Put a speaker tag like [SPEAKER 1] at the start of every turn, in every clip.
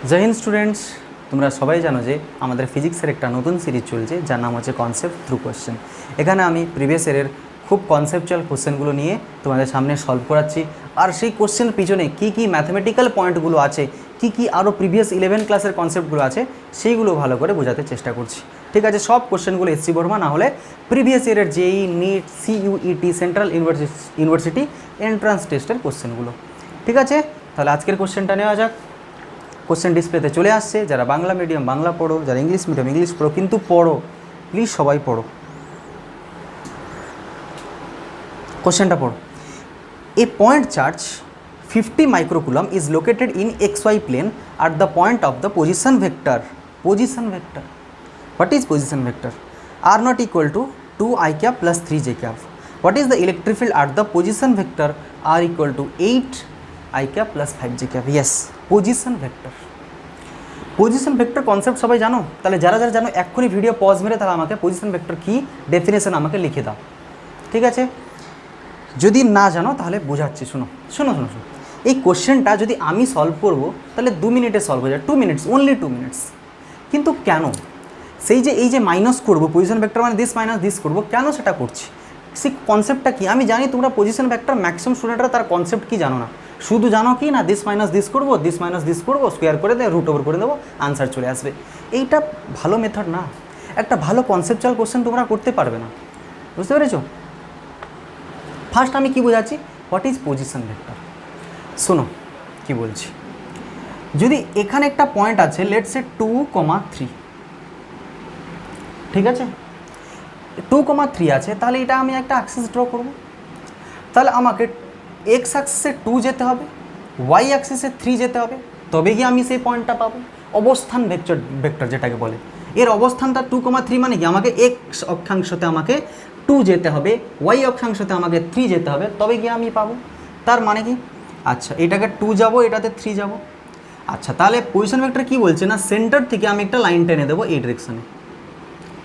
[SPEAKER 1] জয় Hind students, তোমরা সবাই জানো যে আমাদের ফিজিক্সের একটা নতুন সিরিজ চলছে যার নাম হচ্ছে কনসেপ্ট থ্রু কোশ্চেন। এখানে আমি প্রিভিয়াস ইয়ারের খুব কনসেপচুয়াল কোশ্চেনগুলো নিয়ে তোমাদের সামনে সলভ করাচ্ছি, আর সেই কোশ্চেনের পিছনে কী কী ম্যাথমেটিক্যাল পয়েন্টগুলো আছে, কী কী আরও প্রিভিয়াস 11 ক্লাসের কনসেপ্টগুলো আছে সেইগুলো ভালো করে বোঝাতে চেষ্টা করছি। ঠিক আছে, সব কোশ্চেনগুলো এসসি বর্মা না হলে প্রিভিয়াস ইয়ারের JEE, NEET, CUET, central university entrance টেস্টের কোশ্চেনগুলো। ঠিক আছে, তাহলে আজকের কোশ্চেনটা নেওয়া যাক। কোশ্চেন ডিসপ্লেতে চলে আসছে। যারা বাংলা মিডিয়াম বাংলা পড়ো, যারা ইংলিশ মিডিয়াম ইংলিশ পড়ো, কিন্তু পড়ো, প্লিজ সবাই পড়ো। কোশ্চেনটা পড়ো। A point charge 50 microcoulomb is located in XY plane at the point of the position vector. Position vector. What is position vector? R not equal to 2i cap plus 3j cap. What is the electric field at the position vector R equal to 8i cap plus 5j cap? Yes, position vector. Position vector concept সবাই জানো? তাহলে যারা যারা জানো এক্ষুনি video pause মেরে তারা আমাকে পজিশন ভেক্টর কি ডেফিনেশন আমাকে লিখে দাও। ঠিক আছে, যদি না জানো তাহলে বোঝাচ্ছি। শোনো শোনো শোনো শোনো, এই কোশ্চেনটা যদি আমি সলভ করব তাহলে 2 মিনিটে সলভ হয়ে যায়। 2 মিনিটস, অনলি 2 মিনিটস। কিন্তু কেন সেই যে এই যে মাইনাস করবো পজিশন ভেক্টর মানে দিস মাইনাস দিস করবো, কেন সেটা করছি? সেই কনসেপ্টটা কি? আমি জানি তোমরা পজিশন ভেক্টর ম্যাক্সিমাম স্টুডেন্টরা তার কনসেপ্ট কি জানো না, শুধু জানো কি না দিস মাইনাস দিস করবো, দিস মাইনাস দিস করবো, স্কোয়ার করে দেয়, রুট ওভার করে দেবো, আনসার চলে আসবে। এইটা ভালো মেথড না, একটা ভালো কনসেপচুয়াল কোশ্চেন তোমরা করতে পারবে না। বুঝতে পেরেছো? ফার্স্ট আমি কি বোঝাচ্ছি, হোয়াট ইজ পজিশন ভেক্টর। শোনো কি বলছি, যদি এখানে একটা পয়েন্ট আছে লেটস সে 2,3, ঠিক আছে, 2,3 আছে, তাহলে এটা আমি একটা অ্যাক্সিস ড্র করব। তাহলে আমাকে এক্স অ্যাক্সিসে 2 যেতে হবে, ওয়াই অ্যাক্সিসে 3 যেতে হবে, তবে গিয়ে আমি সেই পয়েন্টটা পাবো। অবস্থান ভেক্টর যেটাকে বলে, এর অবস্থানটা 2,3 মানে কি আমাকে এক্স অক্ষাংশতে আমাকে 2 যেতে হবে, ওয়াই অক্ষাংশতে আমাকে 3 যেতে হবে, তবে গিয়ে আমি পাবো। তার মানে কি, আচ্ছা এটাকে 2 যাব, এটাতে 3 যাব। আচ্ছা তাহলে পজিশন ভেক্টর কি বলছে না, সেন্টার থেকে আমি একটা লাইন টেনে দেবো এই ডিরেকশনে,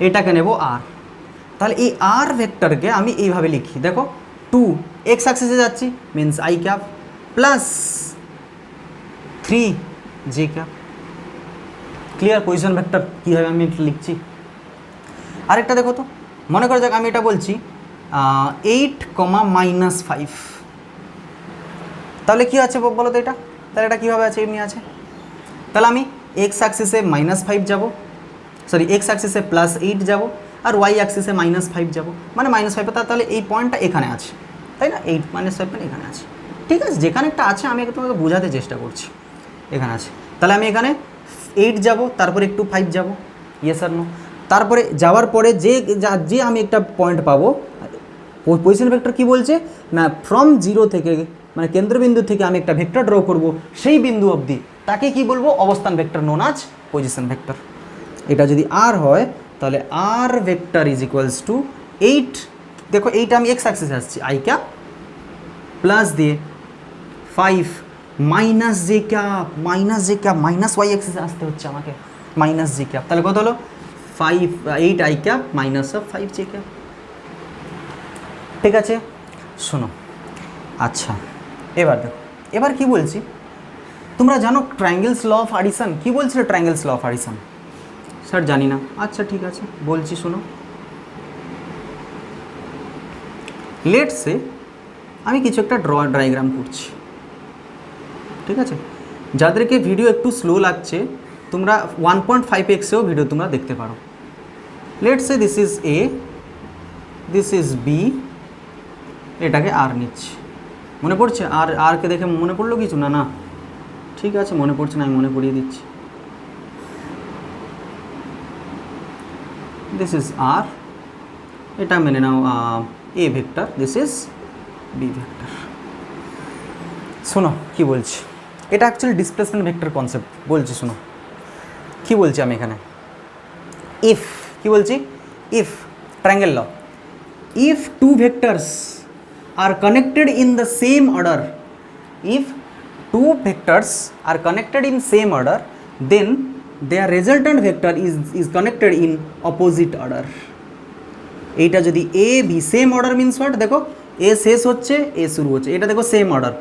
[SPEAKER 1] এটাকে নেব আর। তাহলে এই আর ভেক্টরকে আমি এইভাবে লিখি, দেখো 2 এক্স অ্যাক্সিসে যাচ্ছি means I cap plus 3 J cap. Clear? Position vector কীভাবে আমি এটা লিখছি। আরেকটা দেখো তো, মনে করা যাক আমি এটা বলছি 8,-5, তাহলে কী আছে বলো তো এটা, তাহলে এটা কীভাবে আছে, এমনি আছে। তাহলে আমি এক্স অ্যাক্সিসে -5 যাব, সরি এক্স অ্যাক্সিসে +8 যাব, আর ওয়াই অ্যাক্সিসে -5 যাব, মানে -5। তাহলে এই পয়েন্টটা এখানে আছে, তাই না? 8 - 5 মানে এখানে আছে। ঠিক আছে, যেখানে একটা আছে আমি তোমাকে বোঝাতে চেষ্টা করছি, এখানে আছে। তাহলে আমি এখানে 8 যাব, তারপরে একটু 5 যাব, ইয়েস আর নো। তারপরে যাওয়ার পরে যে আমি একটা পয়েন্ট পাবো, পজিশন ভেক্টর কি বলছে না, ফ্রম 0 থেকে মানে কেন্দ্রবিন্দু থেকে আমি একটা ভেক্টর ড্র করব, সেই বিন্দু অবধি তাকে কি বলবো, অবস্থান ভেক্টর, নোন আজ পজিশন ভেক্টর। এটা যদি আর হয় তাহলে আর ভেক্টর ইজ ইকুয়ালস টু 8, দেখো এইটা আমি এক্স অ্যাক্সিসে আসছি, আই ক্যাপ প্লাস দিয়ে 5 minus J cap, minus Y অ্যাক্সিসে আসতে হচ্ছে আমাকে, মাইনাস জে ক্যাপ। তাহলে কত হলো 8 I cap minus 5 J cap. ঠিক আছে, শোনো। আচ্ছা এবার দেখো, এবার কি বলছি, তোমরা জানো ট্রায়াঙ্গেলস ল অফ অ্যাডিশন? কি বলছিল triangles law of addition? Sir জানি না। আচ্ছা ঠিক আছে, বলছি শোনো। লেটস সে আমি কিছু একটা ডায়াগ্রাম করছি, ঠিক আছে, যাদেরকে ভিডিও একটু স্লো লাগছে তোমরা 1.5x-এও ভিডিও তোমরা দেখতে পারো। Let's say this is A, this is B, এটাকে আর নিচ্ছি। মনে পড়ছে? আরকে দেখে মনে পড়লো কিছু? না না, ঠিক আছে, মনে পড়ছে না, আমি মনে করিয়ে দিচ্ছি। দিস ইজ আর, এটা মেনে নাও A vector, this is B vector. শোনো কি বলছি, এটা অ্যাকচুয়ালি ডিসপ্লেসমেন্ট ভেক্টর কনসেপ্ট বলছি। শোনো কি বলছি আমি এখানে, ইফ, কি বলছি, if triangle law, if 2 vectors are connected in the same order, if 2 vectors are connected in same order, then their resultant vector is connected in opposite order. এইটা যদি A B same order means what, দেখো এ শেষ হচ্ছে এ শুরু হচ্ছে, এটা দেখো সেম অর্ডার,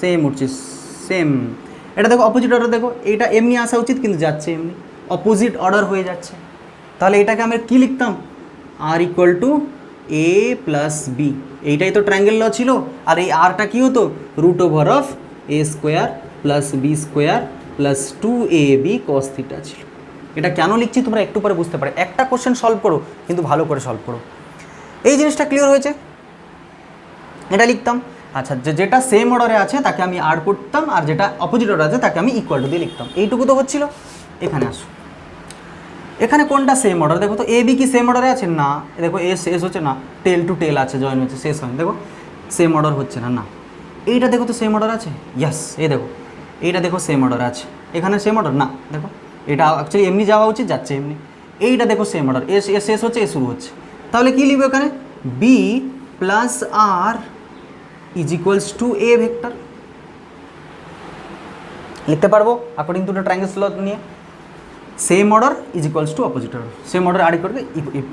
[SPEAKER 1] সেম উঠছে, সেম এটা দেখো অপোজিট অর্ডার, দেখো এটা এমনি আসা উচিত কিন্তু যাচ্ছে এমনি, অপোজিট অর্ডার হয়ে যাচ্ছে। তাহলে এটাকে আমরা কী লিখতাম, R equal to A plus B, এইটাই তো ট্রায়াঙ্গেল ল ছিল। আর এই আরটা কী হতো, root over of A square plus B square plus 2ab cos theta ছিল। এটা কেন লিখছি তোমরা একটু পরে বুঝতে পারো, একটা কোশ্চেন সলভ করো কিন্তু ভালো করে সলভ করো। এই জিনিসটা ক্লিয়ার হয়েছে, এটা লিখতাম। আচ্ছা, যেটা সেম অর্ডারে আছে তাকে আমি আর করতাম, আর যেটা অপোজিট অর্ডার আছে তাকে আমি ইকুয়াল টু দিয়ে লিখতাম। এইটুকু তো হচ্ছিল। এখানে আসো, এখানে কোনটা সেম অর্ডার দেখো তো, এ বি কি সেম অর্ডারে আছে না, দেখো এস এস হচ্ছে না, টেল টু টেল আছে, জয়েন হচ্ছে, শেষ হয়, দেখো সেম অর্ডার হচ্ছে না। না, এইটা দেখো তো সেম অর্ডার আছে, ইয়াস, এই দেখো এইটা দেখো সেম অর্ডার আছে, এখানে সেম অর্ডার না, দেখো এটা অ্যাকচুয়ালি এমনি যাওয়া উচিত, যাচ্ছে এমনি। এইটা দেখো সেম অর্ডার, এস এস শেষ হচ্ছে, এ শুরু হচ্ছে। তাহলে কী লিখবে এখানে, B plus R is equals to A vector লিখতে পারবো according to the triangles law নিয়ে। Same order is equals to opposite order, same order আর করবে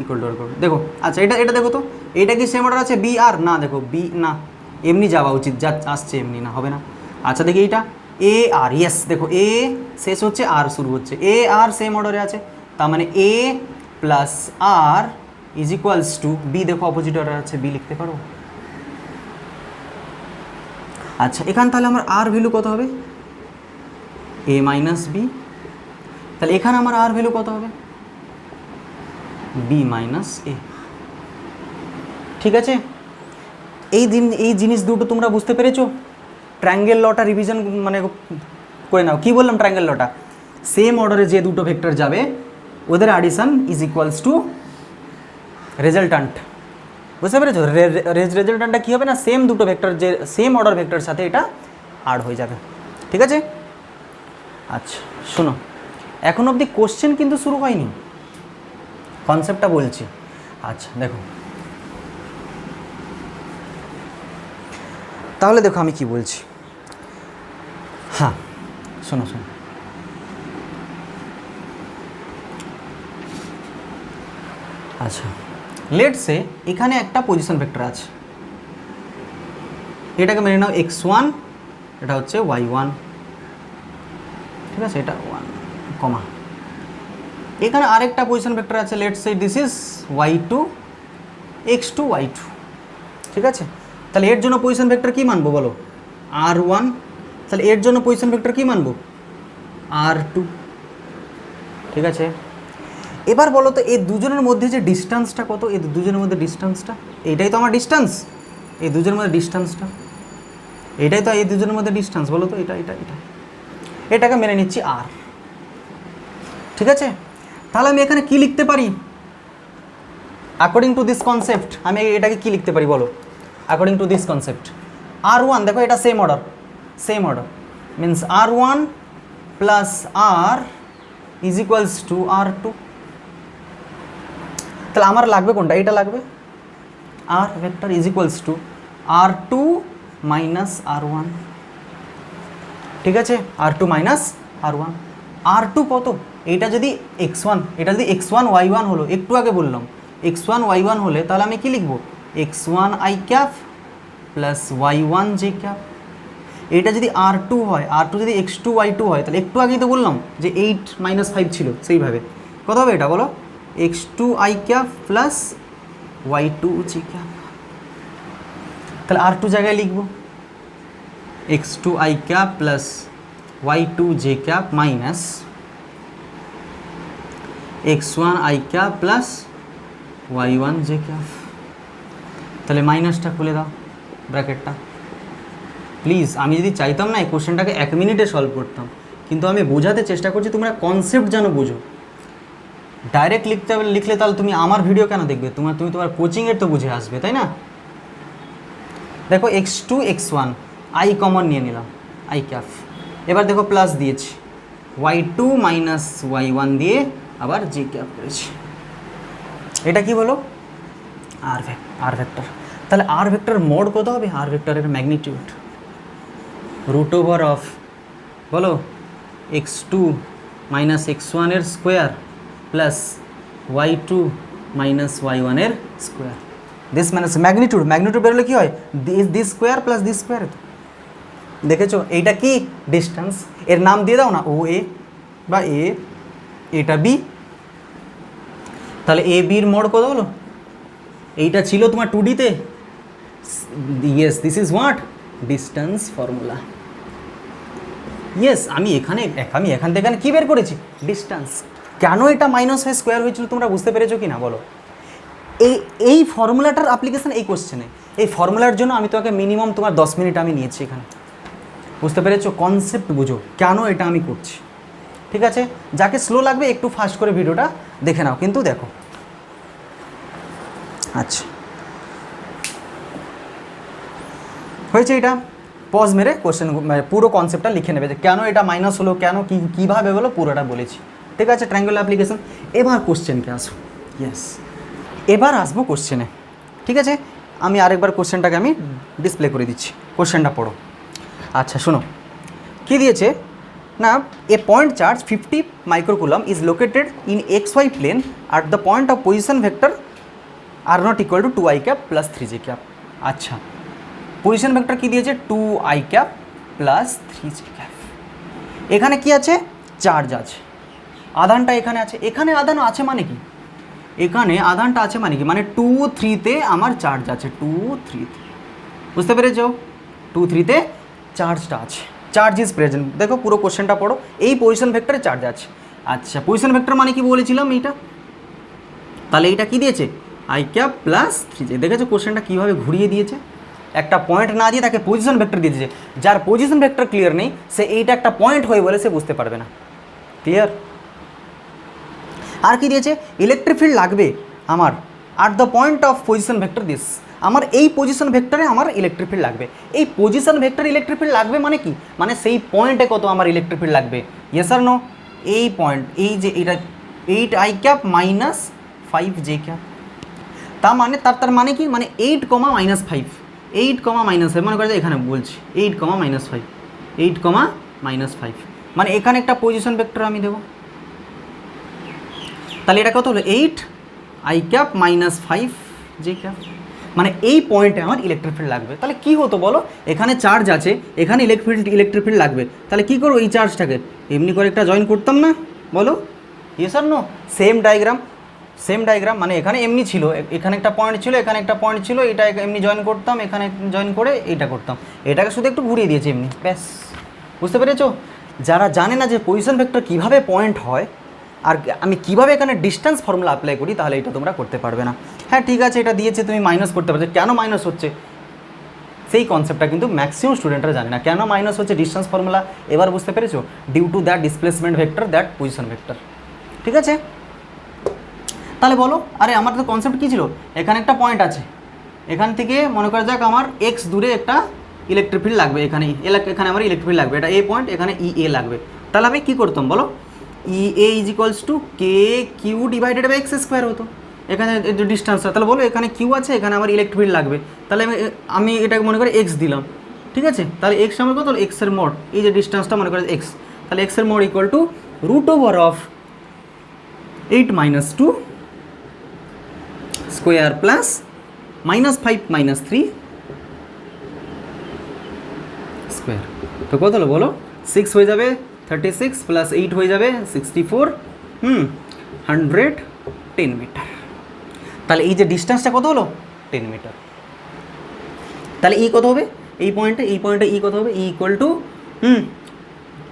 [SPEAKER 1] ইকুয়াল টু আর করবে। দেখো আচ্ছা, এটা দেখো তো, এইটা কি সেম অর্ডার আছে বি আর, না দেখো বি না, এমনি যাওয়া উচিত, যা আসছে এমনি না, হবে না। আচ্ছা দেখি এইটা এ আর, ইয়েস দেখো এ শেষ হচ্ছে আর শুরু হচ্ছে, এ আর সেম অর্ডারে আছে, তার মানে A plus R is equals to B, দেখো অপোজিট অর্ডার আছে, বি লিখতে পারো। আচ্ছা এখানে তাহলে আমার আর ভ্যালু কত হবে, এ মাইনাস বি, তাহলে এখানে আমার আর ভ্যালু কত হবে, বি মাইনাস এ। ঠিক আছে, এই জিনিস দুটো তোমরা বুঝতে পেরেছো। ট্রায়াঙ্গেল লটা রিভিশন মানে করে নাও। কি বললাম ট্রায়াঙ্গেল লটা, সেম অর্ডারে যে দুটো ভেক্টর যাবে ওদের অ্যাডিশন ইজ ইকুয়ালস টু রেজাল্টান্ট, বুঝতে পেরেছো। রেজাল্টান্টটা কী হবে না, সেম দুটো ভেক্টর যে সেম অর্ডার ভেক্টরের সাথে এটা অ্যাড হয়ে যাবে। ঠিক আছে, আচ্ছা শোনো, এখন অবধি কোশ্চেন কিন্তু শুরু হয়নি, কনসেপ্টটা বলছি। আচ্ছা দেখো, তাহলে দেখো আমি কি বলছি, হ্যাঁ শোনো শোনো, আচ্ছা লেটস সে এখানে একটা পজিশন ভেক্টর আছে, এটাকে মেনে নাও x1, এটা হচ্ছে y1, ঠিক আছে, এটা 1 কমা, এখানে আরেকটা পজিশন ভেক্টর আছে, let's say this is y2 x2 y2, ঠিক আছে। তাহলে এর জন্য পজিশন ভেক্টর কী মানবো বলো, r1, তাহলে এর জন্য পজিশন ভেক্টর কী মানবো, r2, ঠিক আছে। এবার বলো তো এই দুজনের মধ্যে যে ডিস্টেন্সটা কত, এই দুজনের মধ্যে ডিস্টেন্সটা, এইটাই তো আমার ডিস্টেন্স, এই দুজনের মধ্যে ডিস্টেন্সটা এটাই তো, এই দুজনের মধ্যে ডিস্টেন্স বলো তো, এটা এটা এটা, এটাকে মেনে নিচ্ছি আর, ঠিক আছে। তাহলে আমি এখানে কি লিখতে পারি অ্যাকর্ডিং টু দিস কনসেপ্ট, আমি এটাকে কি লিখতে পারি বলো according to this concept, r1 দেখো এটা same order means r1 plus R is equals to r2, তাহলে আমার লাগবে কোনটা, এটা লাগবে, R vector is equals to r2 minus r1, ঠিক আছে, r2 মাইনাস r1, r2 কত, এইটা যদি x1, এটা যদি x1 y1 হলো, একটু আগে বললাম x1 y1 হলে তাহলে আমি কি লিখবো, x1 i cap plus y1 j cap. এটা যদি r2 হয়, r2 যদি x2 y2 হয়, তাহলে একটু আগেই তো বললাম যে 8 মাইনাস 5 ছিল, সেইভাবে কত হবে এটা বলো, x2 i cap plus y2 j cap. তাহলে r2 জায়গায় লিখবো x2 i cap plus y2 j cap minus x1 i cap plus y1 j cap. তাহলে মাইনাসটা খুলে দাও ব্র্যাকেটটা প্লিজ। আমি যদি চাইতাম না এই কোশ্চেনটাকে 1 মিনিটে সলভ করতাম, কিন্তু আমি বোঝাতে চেষ্টা করছি তোমরা কনসেপ্ট যেন বোঝো। ডাইরেক্ট লিখলে তাহলে তুমি আমার ভিডিও কেন দেখবে, তুমি তোমার কোচিংয়ের তো বুঝে আসবে, তাই না। দেখো x2 x1 i কমন নিয়ে নিলাম, i ক্যাপ, এবার দেখো প্লাস দিয়েছি, y2 মাইনাস y1 দিয়ে আবার j ক্যাপ করেছি, এটা কি বলো আর ভেক্টর। তাহলে আর ভেক্টর মোড কত হবে, আর ভেক্টরের ম্যাগনিটিউড রুট ওভার অফ বলো x2 মাইনাস x1 এর square plus y2 minus y1 এর স্কোয়ার, দিস মাইনাস ম্যাগনিটিউড বেরোলে কী হয়, this square plus this square, দেখেছো এইটা কি ডিস্টেন্স, এর নাম দিয়ে দাও না ও এ বা এ, এটা বি, তাহলে এ বির মোড় কত হলো, এইটা ছিল তোমার 2D-তে, yes this is what distance formula. Yes আমি এখান থেকে এখানে কী বের করেছি ডিস্টেন্স। কেন এটা মাইনাস হয়ে স্কোয়ার হয়েছিল তোমরা বুঝতে পেরেছো কি না বলো? এই ফর্মুলাটার অ্যাপ্লিকেশন এই কোশ্চেনে, এই ফর্মুলার জন্য আমি তোমাকে মিনিমাম তোমার 10 মিনিট আমি নিয়েছি এখানে, বুঝতে পেরেছো? কনসেপ্ট বুঝো কেন এটা আমি করছি, ঠিক আছে? যাকে স্লো লাগবে একটু ফাস্ট করে ভিডিওটা দেখে নাও, কিন্তু দেখো। আচ্ছা হয়েছে, এটা পজ মেরে কোশ্চেন পুরো কনসেপ্টটা লিখে নেবে যে কেন এটা মাইনাস হলো, কেন কীভাবে হলো, পুরোটা বলেছি, ঠিক আছে? Triangular application. এবার কোশ্চেনকে আসো, ইয়েস এবার আসবো কোশ্চেনে, ঠিক আছে? আমি আরেকবার কোশ্চেনটাকে আমি ডিসপ্লে করে দিচ্ছি, কোশ্চেনটা পড়ো। আচ্ছা শোনো কী দিয়েছে না, a point charge 50 microcoulomb is located in XY plane at the point of position vector R not equal to 2i cap plus 3j cap. আচ্ছা পজিশন ভেক্টর কী দিয়েছে 2i cap plus 3j cap. এখানে কি আছে, charge আছে, আধানটা এখানে আছে, এখানে আধান আছে মানে কি, এখানে আধানটা আছে মানে কি, মানে 2, 3-তে আমার চার্জ আছে, 2, 3-তে, বুঝতে পেরেছো? 2, 3-তে চার্জটা আছে, চার্জ ইজ প্রেজেন্ট। দেখো পুরো কোশ্চেনটা পড়ো, এই পজিশন ভেক্টরে চার্জ আছে। আচ্ছা পজিশন ভেক্টর মানে কি বলেছিলাম এইটা, তাহলে এইটা কি দিয়েছে i ক্যাপ প্লাস 3j। দেখেছো কোশ্চেনটা কীভাবে ঘুরিয়ে দিয়েছে, একটা পয়েন্ট না দিয়ে তাকে পজিশন ভেক্টর দিয়ে দিয়েছে। যার পজিশন ভেক্টর ক্লিয়ার নেই সে এইটা একটা পয়েন্ট হয়ে বলে সে বুঝতে পারবে না, ক্লিয়ার? আর কি দিয়েছে, ইলেকট্রিক ফিল্ড লাগবে আমার at the point of position vector this, আমার এই পজিশন ভেক্টরে আমার ইলেকট্রিক ফিল্ড লাগবে। এই পজিশন ভেক্টর ইলেকট্রিক ফিল্ড লাগবে মানে কি, মানে সেই পয়েন্টে কত আমার ইলেকট্রিক ফিল্ড লাগবে, ইয়েস আর নো? এই পয়েন্ট, এই যে এটা 8i cap minus 5j cap, তার মানে কি, মানে 8, -5, 8, মনে করে এখানে বলছি 8, -5, 8, -5, মানে এখানে একটা পজিশন ভেক্টর আমি দেবো, তাহলে এটা কত হলো 8i cap minus 5j cap, মানে এই পয়েন্টে আমার ইলেকট্রিক ফিল্ড লাগবে। তাহলে কি হতো বলো, এখানে চার্জ আছে, এখানে ইলেকট্রিক ফিল্ড লাগবে, তাহলে কি করবো, এই চার্জটাকে এমনি করে একটা জয়েন করতাম না, বলো yes or no? Same diagram, মানে এখানে এমনি ছিল, এখানে একটা পয়েন্ট ছিল, এখানে একটা পয়েন্ট ছিল, এটা এমনি জয়েন করতাম, এখানে জয়েন করে এইটা করতাম, এটাকে শুধু একটু ঘুরিয়ে দিয়েছি এমনি, ব্যাস। বুঝতে পেরেছো? যারা জানে না যে পজিশন ভেক্টর কীভাবে পয়েন্ট হয় আর আমি কীভাবে এখানে ডিস্টেন্স ফর্মুলা অ্যাপ্লাই করি, তাহলে এটা তোমরা করতে পারবে না। হ্যাঁ ঠিক আছে, এটা দিয়েছে তুমি মাইনাস করতে পারছো, কেন মাইনাস হচ্ছে সেই কনসেপ্টটা কিন্তু ম্যাক্সিমাম স্টুডেন্টরা জানে না, কেন মাইনাস হচ্ছে ডিস্টেন্স ফর্মুলা। এবার বুঝতে পেরেছো, due to that displacement vector that position vector, ঠিক আছে? তাহলে বলো, আরে আমার তো কনসেপ্ট কী ছিল, এখানে একটা পয়েন্ট আছে, এখান থেকে মনে করা যাক আমার এক্স দূরে একটা ইলেকট্রিক ফিল্ড লাগবে, এখানে আমার ইলেকট্রিক ফিল্ড লাগবে, এটা এ পয়েন্ট, এখানে ই লাগবে। তাহলে আমি কী করতাম বলো, E is equals to K Q divided by X square হতো, এখানে ডিস্টেন্সটা। তাহলে বলো এখানে কিউ আছে, এখানে আমার ইলেকট্রিক ফিল্ড লাগবে, তাহলে আমি এটাকে মনে করে এক্স দিলাম, ঠিক আছে? তাহলে এক্স আমার কত, এক্সের মোড, এই যে ডিস্টেন্সটা মনে করে এক্স, তাহলে এক্সের mode equal to √8 - 2 square plus -5 - 3 square. তো কত হলো বলো, 6 হয়ে যাবে 36 প্লাস 8 হয়ে যাবে 64, 110 মিটার। তাহলে এই যে ডিস্টেন্সটা কত হলো 10 মিটার। তাহলে ই কত হবে, এই পয়েন্টে ই কত হবে, E equal to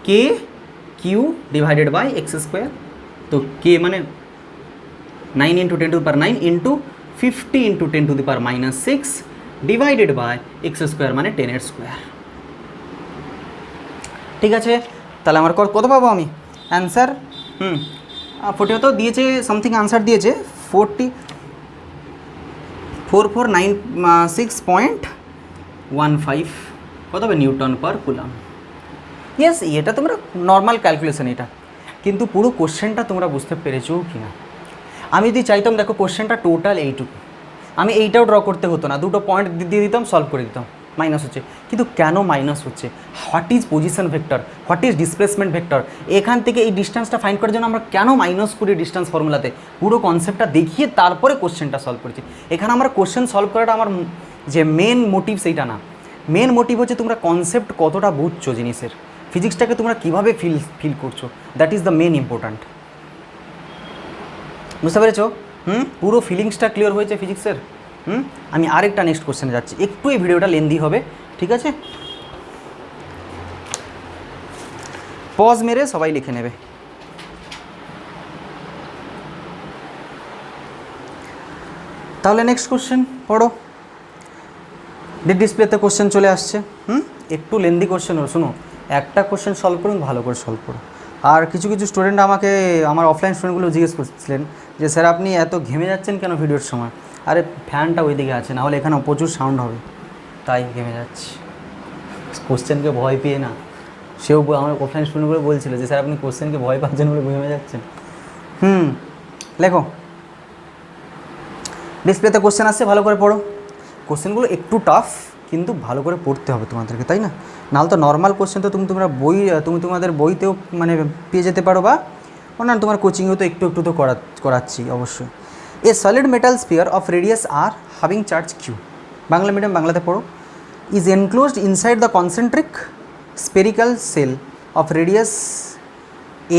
[SPEAKER 1] K Q divided by X square. তো কে মানে 9 × 10⁻9 into 50 × 10⁻6 divided by X square মানে 10 স্কোয়ার। ঠিক আছে, তাহলে আমার কত পাবো আমি অ্যান্সার, 40 তো দিয়েছে, সামথিং আনসার দিয়েছে 4496.15 কত হবে নিউটন পার কুলাম। ইয়েস, এটা তোমরা নর্মাল ক্যালকুলেশন এটা, কিন্তু পুরো কোশ্চেনটা তোমরা বুঝতে পেরেছো কি না? আমি যদি চাইতাম, দেখো কোশ্চেনটা টোটাল এইটুকু, আমি এইটাও ড্র করতে হতো না, দুটো পয়েন্ট দিয়ে দিতাম, সলভ করে দিতাম, মাইনাস হচ্ছে। কিন্তু কেন মাইনাস হচ্ছে, what is position vector, what is displacement vector, এখান থেকে এই ডিস্টেন্সটা ফাইন্ড করার জন্য আমরা কেন মাইনাস করি ডিস্টেন্স ফর্মুলাতে, পুরো কনসেপ্টটা দেখিয়ে তারপরে কোশ্চেনটা সলভ করেছি। এখানে আমরা কোশ্চেন সলভ করাটা আমার যে মেন মোটিভ সেইটা না, মেন মোটিভ হচ্ছে তোমরা কনসেপ্ট কতটা বুঝছো জিনিসের, ফিজিক্সটাকে তোমরা কীভাবে ফিল করছো, that is the main important. বুঝতে পেরেছো? পুরো ফিলিংসটা ক্লিয়ার হয়েছে ফিজিক্সের। আমি আরেকটা নেক্সট কোশ্চেনে যাচ্ছি, একটু এই ভিডিওটা লেন্দি হবে, ঠিক আছে? পজ মেরে সবাই লিখে নেবে। তাহলে নেক্সট কোশ্চেন পড়ো। ডিসপ্লেতে কোশ্চেন চলে আসছে। একটু লেন্দি কোশ্চেন হলো, শুনো, একটা কোশ্চেন সলভ করুন, ভালো করে সলভ করো। আর কিছু কিছু স্টুডেন্ট আমাকে, আমার অফলাইন স্টুডেন্টগুলো জিজ্ঞেস করছিলেন যে স্যার আপনি এত ঘেমে যাচ্ছেন কেন ভিডিওর সময়? আরে ফ্যানটা ওইদিকে আছে, নাহলে এখানে প্রচুর সাউন্ড হবে, তাই ঘেমে যাচ্ছি। কোশ্চেনকে ভয় পেয়ে না, সেও আমার অফলাইন স্টুডেন্টগুলো বলছিল যে স্যার আপনি কোশ্চেনকে ভয় পাচ্ছেন বলে ঘেমে যাচ্ছেন। লেখো, ডিসপ্লেতে কোশ্চেন আসছে, ভালো করে পড়ো। কোশ্চেনগুলো একটু টাফ, কিন্তু ভালো করে পড়তে হবে তোমাদেরকে, তাই না? নাহলে তো নর্মাল কোশ্চেন তো তুমি তোমাদের বইতেও মানে পেয়ে যেতে পারো, বা অন্যান্য তোমার কোচিংয়েও তো একটু একটু তো করাচ্ছি অবশ্যই। A solid metal sphere of radius R having charge Q, Bangla medium, বাংলাতে পড়ো। Is enclosed inside the concentric spherical shell of radius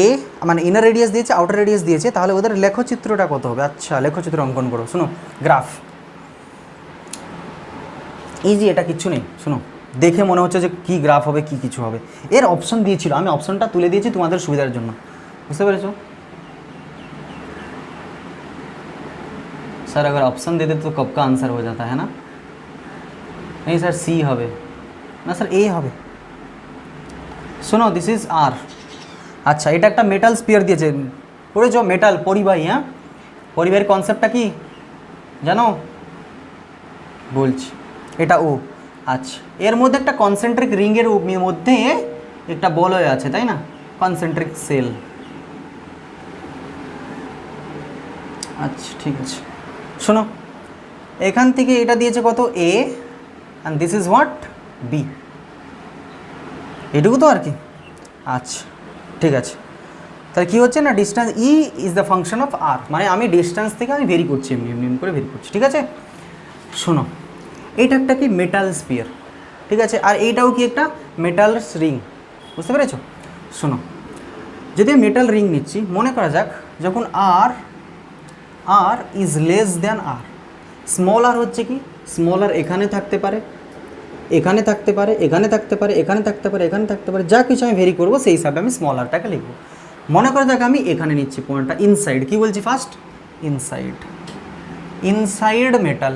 [SPEAKER 1] A, মানে ইনার রেডিয়াস দিয়েছে, আউটার রেডিয়াস দিয়েছে, তাহলে ওদের লেখচিত্রটা কত হবে? আচ্ছা, লেখচিত্র অঙ্কন করো। শোনো, গ্রাফ ইজি, এটা কিচ্ছু নেই। শোনো, দেখে মনে হচ্ছে যে কী গ্রাফ হবে, কি কিছু হবে, এর অপশন দিয়েছিল, আমি অপশনটা তুলে দিয়েছি তোমাদের সুবিধার জন্য, বুঝতে পেরেছো? सर अगर ऑप्शन दे दे तो कब का आंसर हो जाता है ना? नहीं सर सी হবে না, স্যার এ হবে। শোনো, দিস ইজ আর। আচ্ছা, এটা একটা মেটাল স্পিয়ার দিয়েছে, পড়েছো? মেটাল পরিবাহী। হ্যাঁ, পরিবাহীর কনসেপ্টটা কি জানো? বলছি, এটা ও। আচ্ছা, এর মধ্যে একটা কনসেন্ট্রিক রিংয়ের মধ্যে একটা বলয় আছে, তাই না? Concentric shell. আচ্ছা, ঠিক আছে। শোনো, এখান থেকে এটা দিয়েছে কত? A, and this is what? B. এটুকু তো আর কি। আচ্ছা, ঠিক আছে। তাহলে কী হচ্ছে না, ডিস্টেন্স ই is the function of R, মানে আমি ডিস্টেন্স থেকে আমি ভেরি করছি, এমনি এমনি করে ভেরি করছি, ঠিক আছে? শোনো, এইটা একটা কি মেটাল স্পিয়ার, ঠিক আছে? আর এইটাও কি একটা মেটাল রিং, বুঝতে পেরেছো? শোনো, যদি মেটাল রিং নিচ্ছি, মনে করা যাক যখন r is less than r, small r হচ্ছে কি, স্মল আর এখানে থাকতে পারে, এখানে থাকতে পারে, এখানে থাকতে পারে, এখানে থাকতে পারে, এখানে থাকতে পারে, যা কিছু আমি ভেরি করবো সেই হিসাবে আমি স্মল আরটাকে লিখবো। মনে করা যাক আমি এখানে নিচ্ছি পয়েন্টটা, ইনসাইড, কি বলছি first? Inside metal,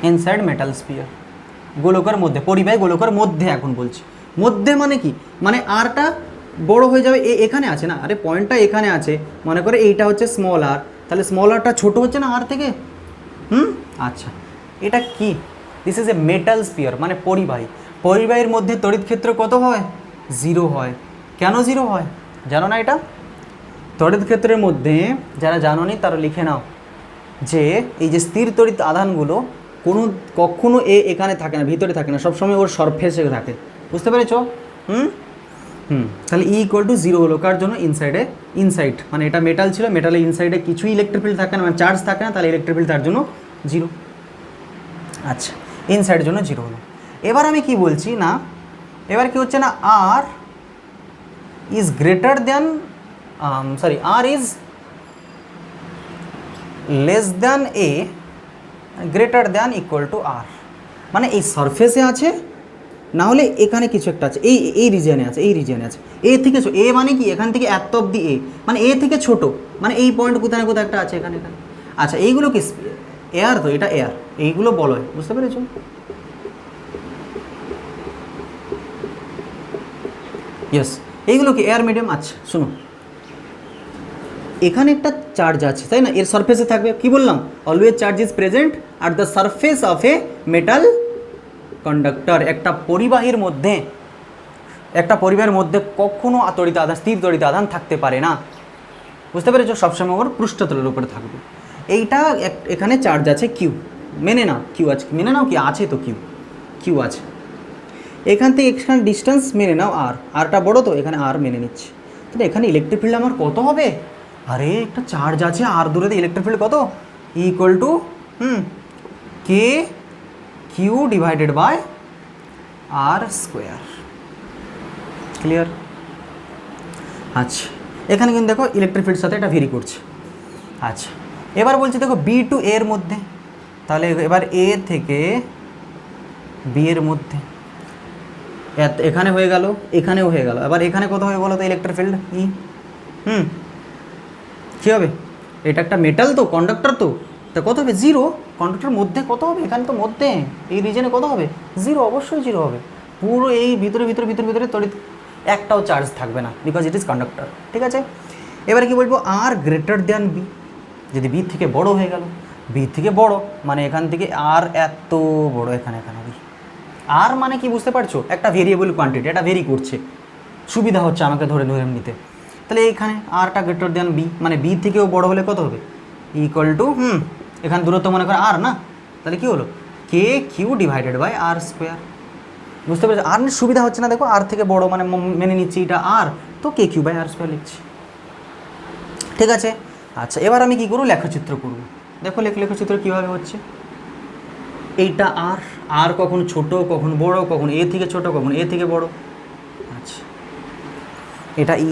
[SPEAKER 1] inside metal spear, গোলকের মধ্যে, পরিবাহী গোলকের মধ্যে। এখন বলছি মধ্যে মানে কি, মানে আরটা বড় হয়ে যাবে, এখানে আছে না, আরে পয়েন্টটা এখানে আছে, মনে করে এইটা হচ্ছে স্মল আর, তাহলে স্মল আরটা ছোটো হচ্ছে না আর থেকে। আচ্ছা, এটা কি? This is A metal spear, মানে পরিবাহী। পরিবাহীর মধ্যে তড়িৎ ক্ষেত্র কত হয়? 0 হয়। কেন 0 হয় জানো না? এটা তড়িৎ ক্ষেত্রের মধ্যে, যারা জানো নি তারা লিখে নাও, যে এই যে স্থির তড়িৎ আধানগুলো কখনো এখানে থাকে না, ভিতরে থাকে না, সবসময় ওর সারফেসে থাকে, বুঝতে পেরেছো? তাহলে ই ইকুয়াল টু 0 হলো, কার জন্য? ইনসাইড, মানে এটা মেটাল ছিল, মেটালের ইনসাইডে কিছুই ইলেকট্রিক ফিল্ড থাকে না, মানে চার্জ থাকে না, তাহলে ইলেকট্রিক ফিল্ড তার জন্য 0। আচ্ছা, ইনসাইডের জন্য 0 হলো। এবার আমি কি বলছি না, এবার কি হচ্ছে না, r is greater than, r is less than a, greater than equal to r, মানে এই সারফেসে আছে, না হলে এখানে কিছু একটা আছে, এই রিজিয়নে আছে, এ থেকে এ মানে কি, এখান থেকে এত অব্দি এ, মানে এ থেকে ছোট, মানে এই পয়েন্ট কোথায় না কোথায় একটা আছে, এখানে। আচ্ছা, এইগুলো কি এয়ার? তো এটা এয়ার, এইগুলো বলয়, বুঝতে পেরেছো? ইয়েস, এইগুলো কি এয়ার মিডিয়াম। আচ্ছা শোনো, এখানে একটা চার্জ আছে, তাই না? এর সারফেসে থাকবে, কি বললাম? Always charge is present at the surface of A metal conductor. একটা পরিবাহীর মধ্যে কখনো স্থির তড়িৎ আধান থাকতে পারে না, বুঝতে পেরেছো? সবসময় ওর পৃষ্ঠতলের উপরে থাকবে। এইটা এখানে চার্জ আছে কিউ, মেনে নাও কিউ আছে, মেনে নাও কি আছে, তো কিউ আছে। এখান থেকে এখানে ডিস্টেন্স মেনে নাও আরটা বড়, তো এখানে আর মেনে নিচ্ছে। তাহলে এখানে ইলেকট্রিক ফিল্ড আমার কত হবে? আরে একটা চার্জ আছে আর দূরে, ইলেকট্রিক ফিল্ড কত? Equal to K Q divided by R square. Clear? আচ্ছা, এখানে কিন্তু দেখো ইলেকট্রিক ফিল্ডের সাথে এটা ভেরি করছে। আচ্ছা, এবার বলছি দেখো বি টু এর মধ্যে, তাহলে এবার এ থেকে বি এর মধ্যে এখানে হয়ে গেল, এখানেও হয়ে গেল। এবার এখানে কত হবে বলো তো ইলেকট্রিক ফিল্ড ই? কী হবে? এটা একটা মেটাল তো, কন্ডাক্টর তো, তা কত হবে? জিরো। কন্ডাক্টরের মধ্যে কত হবে? এখানে তো মধ্যে, এই রিজনে কত হবে? জিরো, অবশ্যই জিরো হবে। পুরো এই ভিতরে ভিতরে ভিতরে ভিতরে তড়িৎ একটাও চার্জ থাকবে না, বিকজ ইট ইজ কন্ডাক্টর। ঠিক আছে, এবারে কি বলবো? আর গ্রেটার দ্যান বি। যদি বি থেকে বড় হয়ে গেল, বি থেকে বড় মানে এখান থেকে আর এত বড়, এখানে বি। আর মানে কি বুঝতে পারছো? একটা ভেরিয়েবল কোয়ান্টিটি, এটা ভেরি করছে, সুবিধা হচ্ছে আমাকে ধরে ধরে নিতে। তাহলে এখানে আরটা গ্রেটার দ্যান বি, মানে বি থেকেও বড় হলে কত হবে? ইকুয়াল টু এখানে দূরত্ব মনে করে আর না, তাহলে কি হলো? K Q divided by R square. বুঝতে পেরেছো? আর সুবিধা হচ্ছে না, দেখো আর থেকে বড় মানে মেনে নিচ্ছি এটা আর, তো কে কিউ বাই আর স্কোয়ার লিখছি। ঠিক আছে, আচ্ছা এবার আমি কী করবো? লেখচিত্র করব। দেখো লেখচিত্র কীভাবে হচ্ছে। এইটা আর, আর কখন ছোট কখন বড়, কখন এ থেকে ছোট কখন এ থেকে বড়। আচ্ছা, এটা ই।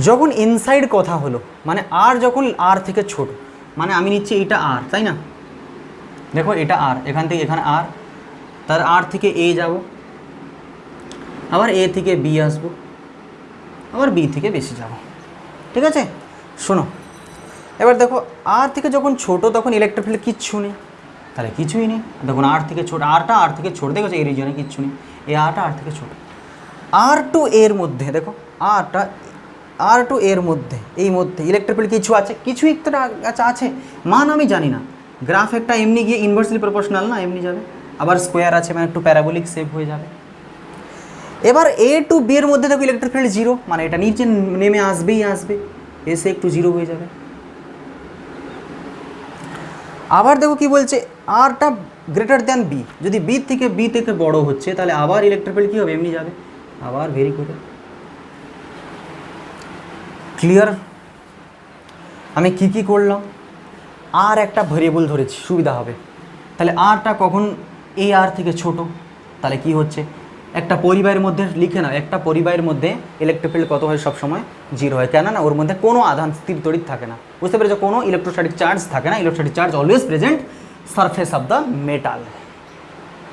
[SPEAKER 1] যখন ইনসাইড কথা হলো মানে আর যখন আর থেকে ছোট, মানে আমি নিচ্ছি এইটা আর, তাই না? দেখো এটা আর, এখান থেকে এখানে আর, তার আর থেকে এ যাব, আবার এ থেকে বি আসবো, আবার বি থেকে বেশি যাব। ঠিক আছে, শোনো এবার দেখো আর থেকে যখন ছোট তখন ইলেকট্রিক ফিল্ড কিচ্ছু নেই, তাহলে কিছুই নেই। দেখুন আর থেকে ছোট, আরটা আর থেকে ছোট, দেখো এই রিজনে কিচ্ছু নেই, এই আরটা আর থেকে ছোট। আর টু এর মধ্যে দেখো আরটা আর টু এর মধ্যে, এই মধ্যে ইলেকট্রিক ফিল্ড কিছু আছে? কিছুই একটা আছে, মান আমি জানি না। গ্রাফ একটা এমনি গিয়ে ইনভার্সলি প্রপোর্শনাল না, এমনি যাবে। আবার স্কোয়ার আছে মানে একটু প্যারাবোলিক শেপ হয়ে যাবে। এবার এ টু বি এর মধ্যে দেখো ইলেকট্রিক ফিল্ড জিরো, মানে এটা নিচে নেমে আসবেই আসবে, এসে একটু জিরো হয়ে যাবে। আবার দেখো কি বলছে, আরটা গ্রেটার দ্যান বি, যদি বি থেকে বড় হচ্ছে তাহলে আবার ইলেকট্রিক ফিল্ড কী হবে? এমনি যাবে, আবার ভেরি করে। ক্লিয়ার? আমি কি করলাম? আর একটা ভেরিয়েবল ধরেছি, সুবিধা হবে। তাহলে আরটা কখন এই আর থেকে ছোট, তাহলে কি হচ্ছে? একটা পরিবারের মধ্যে লিখে নাও, একটা পরিবারের মধ্যে ইলেকট্রিক ফিল্ড কত হয়? সবসময় জিরো হয়। কেন না? ওর মধ্যে কোনো আধান স্থির তড়িৎ থাকে না। বুঝতে পেরেছো? কোনো ইলেকট্রোস্ট্যাটিক চার্জ থাকে না। Electrostatic charge always present surface of the metal.